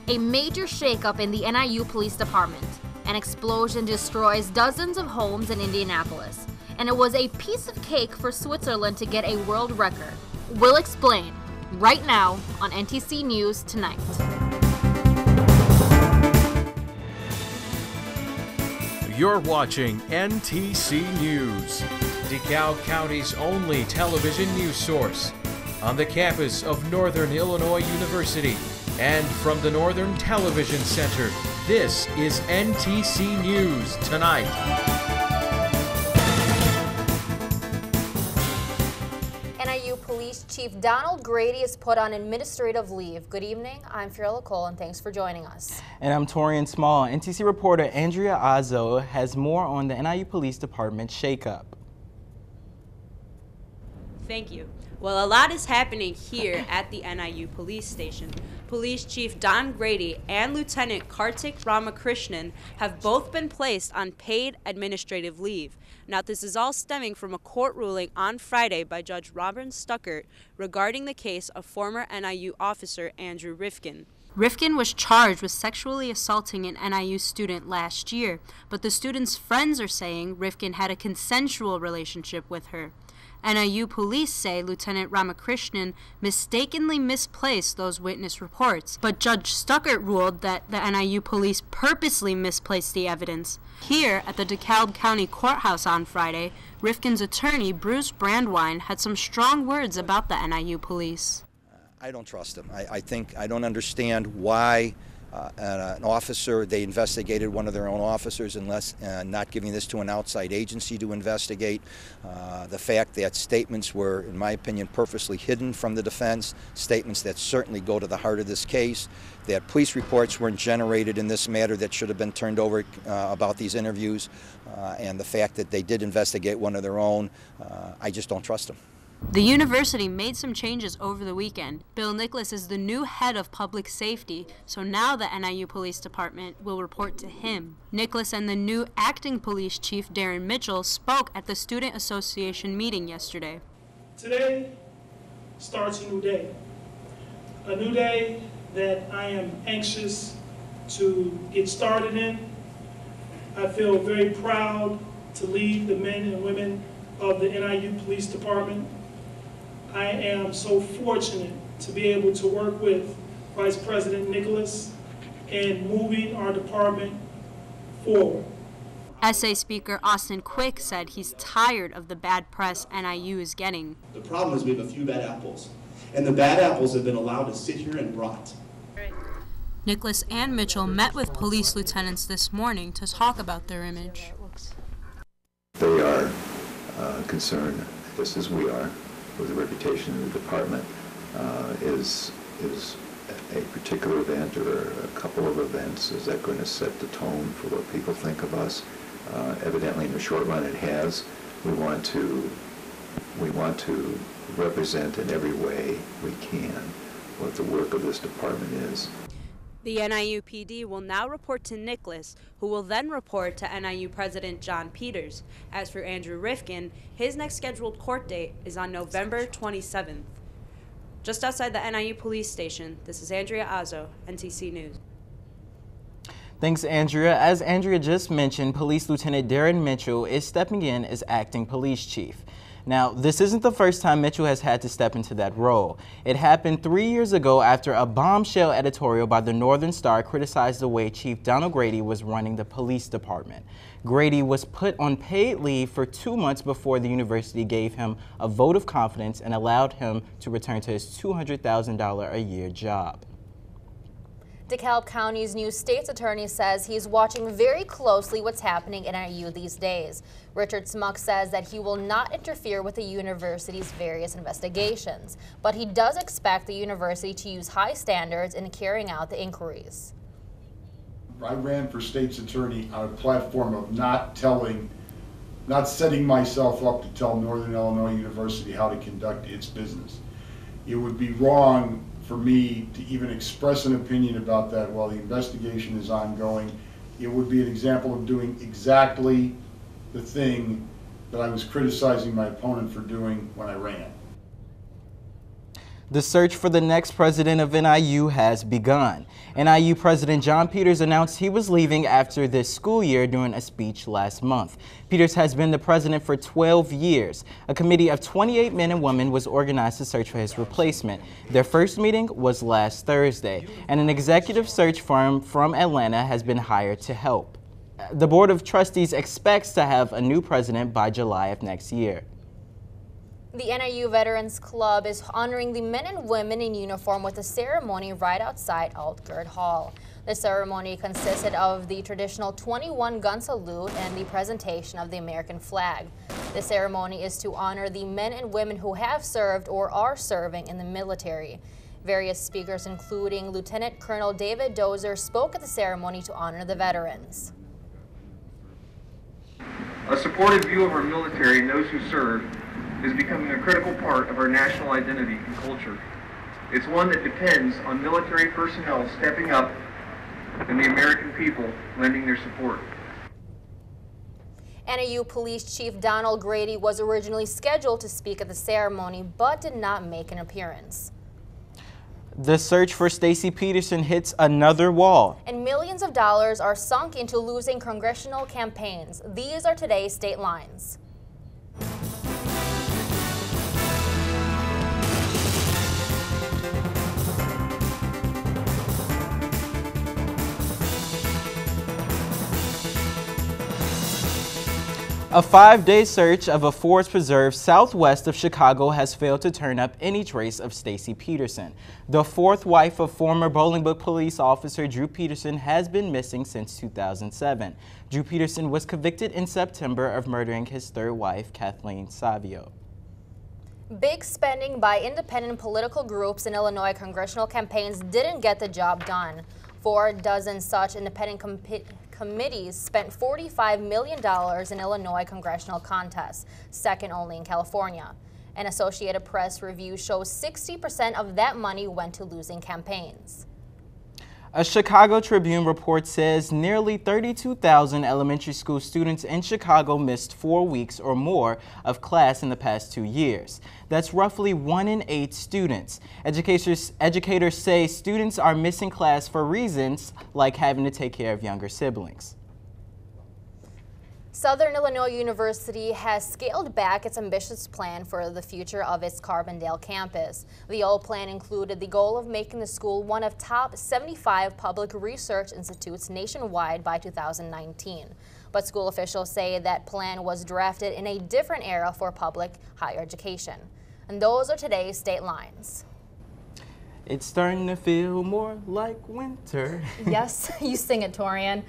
A major shakeup in the NIU Police Department. An explosion destroys dozens of homes in Indianapolis. And it was a piece of cake for Switzerland to get a world record. We'll explain right now on NTC News Tonight. You're watching NTC News, DeKalb County's only television news source, on the campus of Northern Illinois University and from the Northern Television Center. This is NTC News Tonight. NIU Police Chief Donald Grady is put on administrative leave. Good evening, I'm Fiorella Cole, and thanks for joining us. And I'm Torian Small. NTC reporter Andrea Azzo has more on the NIU Police Department shakeup. Thank you. Well, a lot is happening here at the NIU Police Station. Police Chief Don Grady and Lieutenant Kartik Ramakrishnan have both been placed on paid administrative leave. Now, this is all stemming from a court ruling on Friday by Judge Robin Stuckert regarding the case of former NIU officer Andrew Rifkin. Rifkin was charged with sexually assaulting an NIU student last year, but the student's friends are saying Rifkin had a consensual relationship with her. NIU police say Lieutenant Ramakrishnan mistakenly misplaced those witness reports, but Judge Stuckert ruled that the NIU police purposely misplaced the evidence. Here at the DeKalb County Courthouse on Friday, Rifkin's attorney, Bruce Brandwine, had some strong words about the NIU police. I don't trust them. I don't understand why an officer, they investigated one of their own officers unless not giving this to an outside agency to investigate. The fact that statements were, in my opinion, purposely hidden from the defense, statements that certainly go to the heart of this case, that police reports weren't generated in this matter that should have been turned over about these interviews, and the fact that they did investigate one of their own, I just don't trust them. The university made some changes over the weekend. Bill Nicholas is the new head of public safety, so now the NIU Police Department will report to him. Nicholas and the new acting police chief, Darren Mitchell, spoke at the Student Association meeting yesterday. Today starts a new day that I am anxious to get started in. I feel very proud to lead the men and women of the NIU Police Department. I am so fortunate to be able to work with Vice President Nicholas in moving our department forward. SA Speaker Austin Quick said he's tired of the bad press NIU is getting. The problem is we have a few bad apples, and the bad apples have been allowed to sit here and rot. Nicholas and Mitchell met with police lieutenants this morning to talk about their image. They are concerned, just as we are, with the reputation of the department. Is a particular event or a couple of events, is that going to set the tone for what people think of us? Evidently in the short run it has. We want to represent in every way we can what the work of this department is. The NIU PD will now report to Nicholas, who will then report to NIU President John Peters. As for Andrew Rifkin, his next scheduled court date is on November 27th. Just outside the NIU police station, this is Andrea Azzo, NTC News. Thanks, Andrea. As Andrea just mentioned, Police Lieutenant Darren Mitchell is stepping in as acting police chief. Now, this isn't the first time Mitchell has had to step into that role. It happened 3 years ago after a bombshell editorial by the Northern Star criticized the way Chief Donald Grady was running the police department. Grady was put on paid leave for 2 months before the university gave him a vote of confidence and allowed him to return to his $200,000 a year job. DeKalb County's new state's attorney says he's watching very closely what's happening in NIU these days. Richard Smuck says that he will not interfere with the university's various investigations, but he does expect the university to use high standards in carrying out the inquiries. I ran for state's attorney on a platform of not setting myself up to tell Northern Illinois University how to conduct its business. It would be wrong for me to even express an opinion about that while the investigation is ongoing. It would be an example of doing exactly the thing that I was criticizing my opponent for doing when I ran. The search for the next president of NIU has begun. NIU President John Peters announced he was leaving after this school year during a speech last month. Peters has been the president for 12 years. A committee of 28 men and women was organized to search for his replacement. Their first meeting was last Thursday, and an executive search firm from Atlanta has been hired to help. The Board of Trustees expects to have a new president by July of next year. The NIU Veterans Club is honoring the men and women in uniform with a ceremony right outside Altgerd Hall. The ceremony consisted of the traditional 21-gun salute and the presentation of the American flag. The ceremony is to honor the men and women who have served or are serving in the military. Various speakers, including Lieutenant Colonel David Dozer, spoke at the ceremony to honor the veterans. A supportive view of our military and those who serve is becoming a critical part of our national identity and culture. It's one that depends on military personnel stepping up and the American people lending their support. NIU Police Chief Donald Grady was originally scheduled to speak at the ceremony but did not make an appearance. The search for Stacey Peterson hits another wall. And millions of dollars are sunk into losing congressional campaigns. These are today's Statelines. A 5-day search of a forest preserve southwest of Chicago has failed to turn up any trace of Stacey Peterson. The fourth wife of former Bolingbrook police officer Drew Peterson has been missing since 2007. Drew Peterson was convicted in September of murdering his third wife, Kathleen Savio. Big spending by independent political groups in Illinois congressional campaigns didn't get the job done. 4 dozen such independent committees spent $45 million in Illinois congressional contests, second only in California. An Associated Press review shows 60% of that money went to losing campaigns. A Chicago Tribune report says nearly 32,000 elementary school students in Chicago missed 4 weeks or more of class in the past 2 years. That's roughly 1 in 8 students. Educators say students are missing class for reasons like having to take care of younger siblings. Southern Illinois University has scaled back its ambitious plan for the future of its Carbondale campus. The old plan included the goal of making the school one of top 75 public research institutes nationwide by 2019. But school officials say that plan was drafted in a different era for public higher education. And those are today's Statelines. It's starting to feel more like winter. Yes, you sing it, Torian.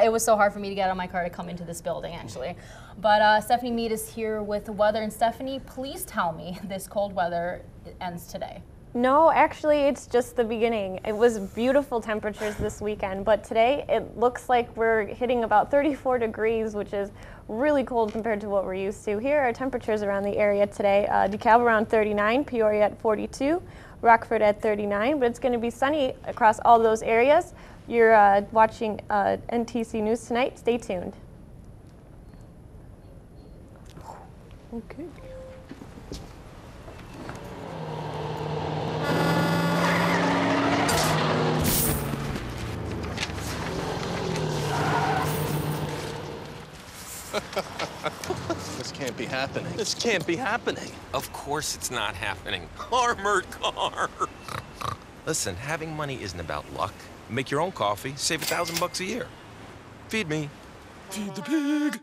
It was so hard for me to get on my car to come into this building, actually. But Stephanie Mead is here with the weather. And Stephanie, please tell me this cold weather ends today. No, actually, it's just the beginning. It was beautiful temperatures this weekend, but today it looks like we're hitting about 34 degrees, which is really cold compared to what we're used to. Here are temperatures around the area today. DeKalb around 39, Peoria at 42, Rockford at 39, but it's going to be sunny across all those areas. You're watching NTC News Tonight. Stay tuned. Okay. This can't be happening. This can't be happening. Of course it's not happening. Armored car. Listen, having money isn't about luck. Make your own coffee, save $1,000 a year. Feed me. Feed the pig.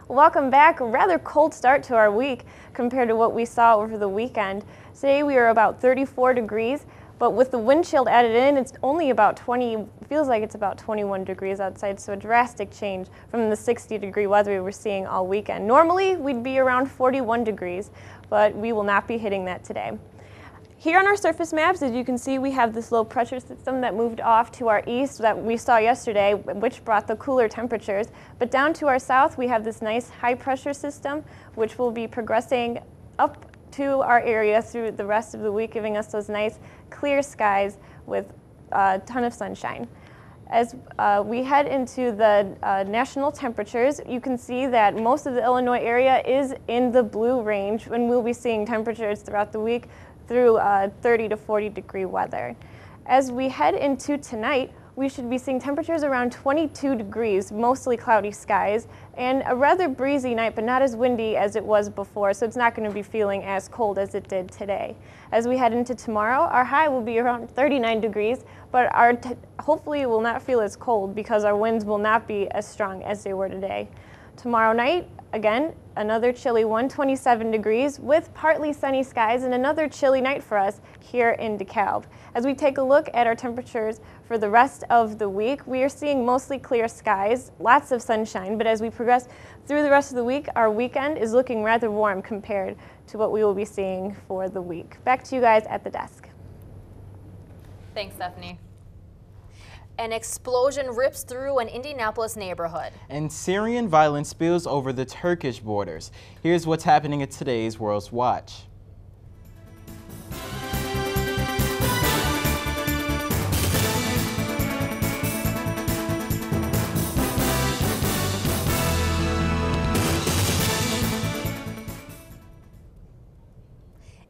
Welcome back. A rather cold start to our week compared to what we saw over the weekend. Today we are about 34 degrees, but with the wind chill added in, it's only about 20, feels like it's about 21 degrees outside, so a drastic change from the 60-degree weather we were seeing all weekend. Normally we'd be around 41 degrees, but we will not be hitting that today. Here on our surface maps, as you can see, we have this low pressure system that moved off to our east that we saw yesterday, which brought the cooler temperatures. But down to our south, we have this nice high pressure system, which will be progressing up to our area through the rest of the week, giving us those nice clear skies with a ton of sunshine. As we head into the national temperatures, you can see that most of the Illinois area is in the blue range, and we'll be seeing temperatures throughout the week through 30 to 40 degree weather. As we head into tonight, we should be seeing temperatures around 22 degrees, mostly cloudy skies, and a rather breezy night, but not as windy as it was before, so it's not going to be feeling as cold as it did today. As we head into tomorrow, our high will be around 39 degrees, but hopefully it will not feel as cold because our winds will not be as strong as they were today. Tomorrow night, again, another chilly 27 degrees with partly sunny skies and another chilly night for us here in DeKalb. As we take a look at our temperatures for the rest of the week, we are seeing mostly clear skies, lots of sunshine, but as we progress through the rest of the week, our weekend is looking rather warm compared to what we will be seeing for the week. Back to you guys at the desk. Thanks, Stephanie. An explosion rips through an Indianapolis neighborhood. And Syrian violence spills over the Turkish borders. Here's what's happening at today's World's Watch.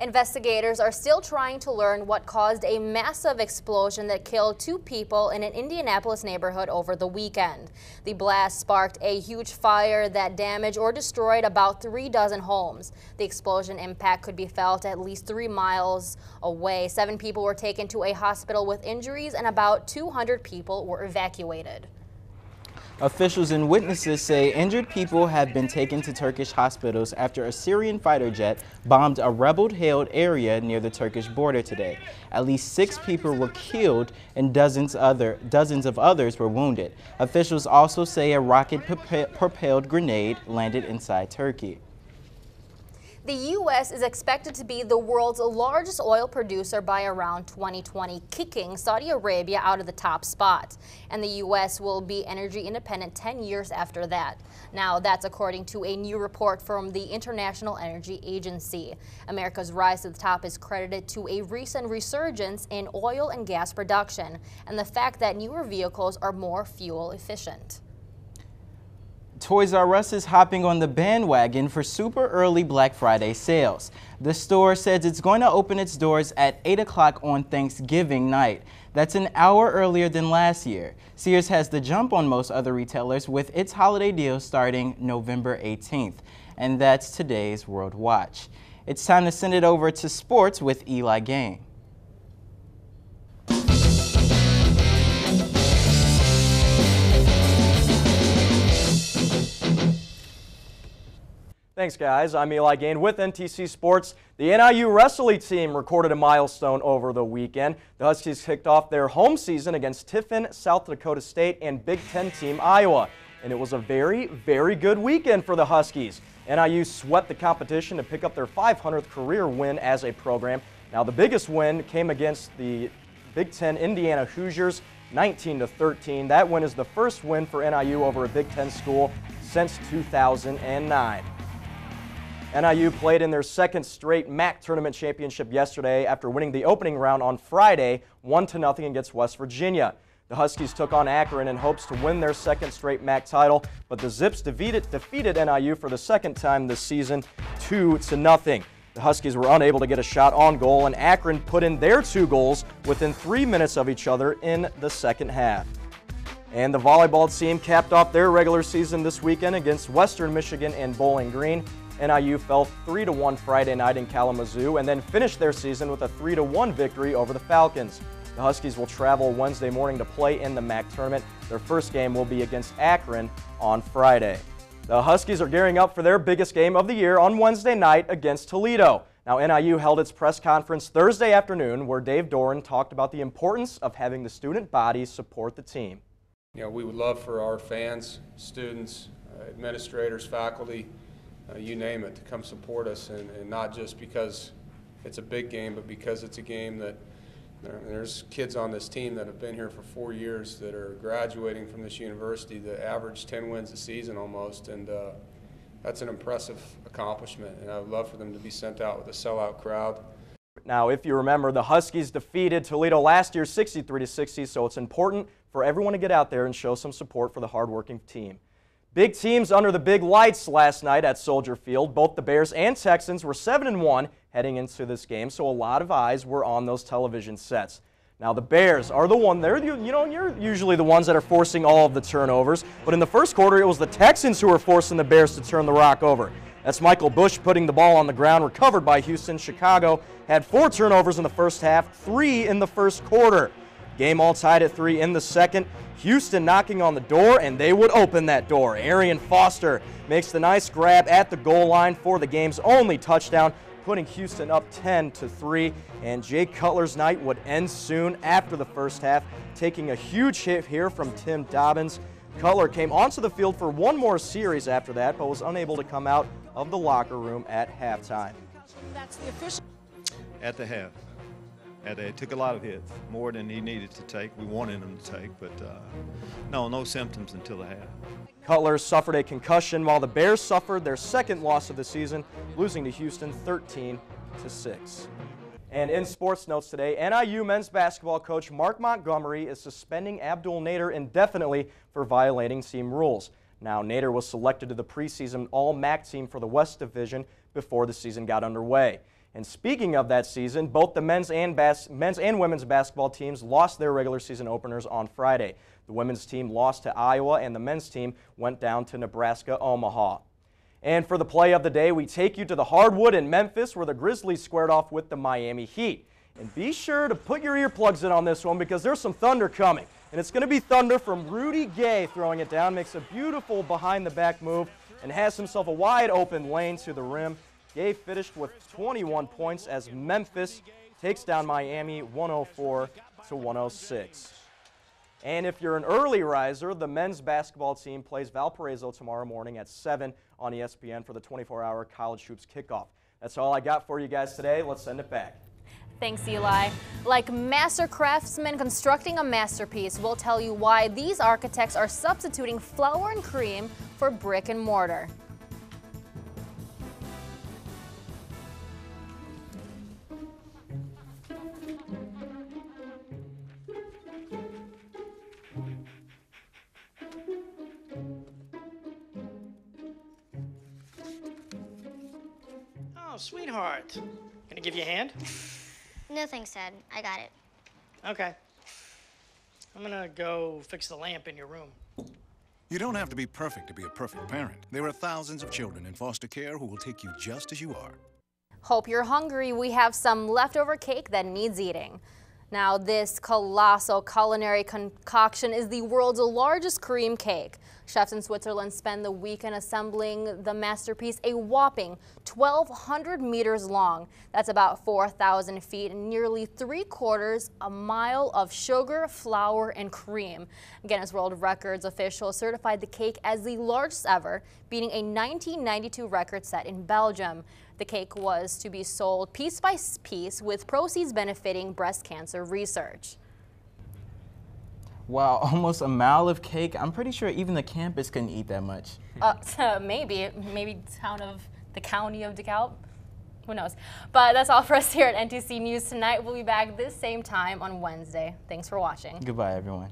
Investigators are still trying to learn what caused a massive explosion that killed 2 people in an Indianapolis neighborhood over the weekend. The blast sparked a huge fire that damaged or destroyed about 3 dozen homes. The explosion impact could be felt at least 3 miles away. 7 people were taken to a hospital with injuries and about 200 people were evacuated. Officials and witnesses say injured people have been taken to Turkish hospitals after a Syrian fighter jet bombed a rebel-held area near the Turkish border today. At least 6 people were killed and dozens of others were wounded. Officials also say a rocket-propelled grenade landed inside Turkey. The U.S. is expected to be the world's largest oil producer by around 2020, kicking Saudi Arabia out of the top spot. And the U.S. will be energy independent 10 years after that. Now, that's according to a new report from the International Energy Agency. America's rise to the top is credited to a recent resurgence in oil and gas production and the fact that newer vehicles are more fuel efficient. Toys R Us is hopping on the bandwagon for super early Black Friday sales. The store says it's going to open its doors at 8 o'clock on Thanksgiving night. That's an hour earlier than last year. Sears has the jump on most other retailers with its holiday deal starting November 18th. And that's today's World Watch. It's time to send it over to sports with Eli Gain. Thanks, guys. I'm Eli Gain with NTC Sports. The NIU wrestling team recorded a milestone over the weekend. The Huskies kicked off their home season against Tiffin, South Dakota State, and Big Ten team Iowa. And it was a very, very good weekend for the Huskies. NIU swept the competition to pick up their 500th career win as a program. Now, the biggest win came against the Big Ten Indiana Hoosiers, 19-13. That win is the first win for NIU over a Big Ten school since 2009. NIU played in their second straight MAC tournament championship yesterday after winning the opening round on Friday 1-0 against West Virginia. The Huskies took on Akron in hopes to win their second straight MAC title, but the Zips defeated NIU for the second time this season 2-0. The Huskies were unable to get a shot on goal, and Akron put in their 2 goals within 3 minutes of each other in the second half. And the volleyball team capped off their regular season this weekend against Western Michigan and Bowling Green. NIU fell 3-1 Friday night in Kalamazoo and then finished their season with a 3-1 victory over the Falcons. The Huskies will travel Wednesday morning to play in the MAC tournament. Their first game will be against Akron on Friday. The Huskies are gearing up for their biggest game of the year on Wednesday night against Toledo. Now, NIU held its press conference Thursday afternoon where Dave Doran talked about the importance of having the student body support the team. You know, we would love for our fans, students, administrators, faculty, you name it, to come support us, and not just because it's a big game, but because it's a game that there's kids on this team that have been here for 4 years that are graduating from this university that average 10 wins a season almost, and that's an impressive accomplishment, and I would love for them to be sent out with a sellout crowd. Now, if you remember, the Huskies defeated Toledo last year 63-60, so it's important for everyone to get out there and show some support for the hardworking team. Big teams under the big lights last night at Soldier Field. Both the Bears and Texans were 7-1 heading into this game, so a lot of eyes were on those television sets. Now, the Bears are the one there. You're usually the ones that are forcing all of the turnovers, but in the first quarter, it was the Texans who were forcing the Bears to turn the rock over. That's Michael Bush putting the ball on the ground, recovered by Houston. Chicago had 4 turnovers in the first half, 3 in the first quarter. Game all tied at 3 in the second. Houston knocking on the door, and they would open that door. Arian Foster makes the nice grab at the goal line for the game's only touchdown, putting Houston up 10-3. And Jay Cutler's night would end soon after the first half, taking a huge hit here from Tim Dobbins. Cutler came onto the field for one more series after that, but was unable to come out of the locker room at halftime. That's the official. At the half. It took a lot of hits, more than he needed to take. We wanted him to take, but no symptoms until the half. Cutler suffered a concussion while the Bears suffered their second loss of the season, losing to Houston 13-6. And in sports notes today, NIU men's basketball coach Mark Montgomery is suspending Abdul Nader indefinitely for violating team rules. Now, Nader was selected to the preseason All-MAC team for the West Division before the season got underway. And speaking of that season, both the men's and women's basketball teams lost their regular season openers on Friday. The women's team lost to Iowa, and the men's team went down to Nebraska-Omaha. And for the play of the day, we take you to the hardwood in Memphis, where the Grizzlies squared off with the Miami Heat. And be sure to put your earplugs in on this one, because there's some thunder coming. And it's going to be thunder from Rudy Gay throwing it down, makes a beautiful behind-the-back move, and has himself a wide-open lane to the rim. Gay finished with 21 points as Memphis takes down Miami 104-106. And if you're an early riser, the men's basketball team plays Valparaiso tomorrow morning at 7 on ESPN for the 24-hour college hoops kickoff. That's all I got for you guys today. Let's send it back. Thanks, Eli. Like master craftsmen constructing a masterpiece, we'll tell you why these architects are substituting flour and cream for brick and mortar. Oh, sweetheart. Gonna give you a hand? No thanks, Dad. I got it. Okay. I'm gonna go fix the lamp in your room. You don't have to be perfect to be a perfect parent. There are thousands of children in foster care who will take you just as you are. Hope you're hungry. We have some leftover cake that needs eating. Now, this colossal culinary concoction is the world's largest cream cake. Chefs in Switzerland spend the weekend assembling the masterpiece, a whopping 1,200 meters long. That's about 4,000 feet and nearly 3/4 a mile of sugar, flour, and cream. Guinness World Records officials certified the cake as the largest ever, beating a 1992 record set in Belgium. The cake was to be sold piece by piece, with proceeds benefiting breast cancer research. Wow, almost a mile of cake. I'm pretty sure even the campus couldn't eat that much. Maybe the county of DeKalb. Who knows? But that's all for us here at NTC News Tonight. We'll be back this same time on Wednesday. Thanks for watching. Goodbye, everyone.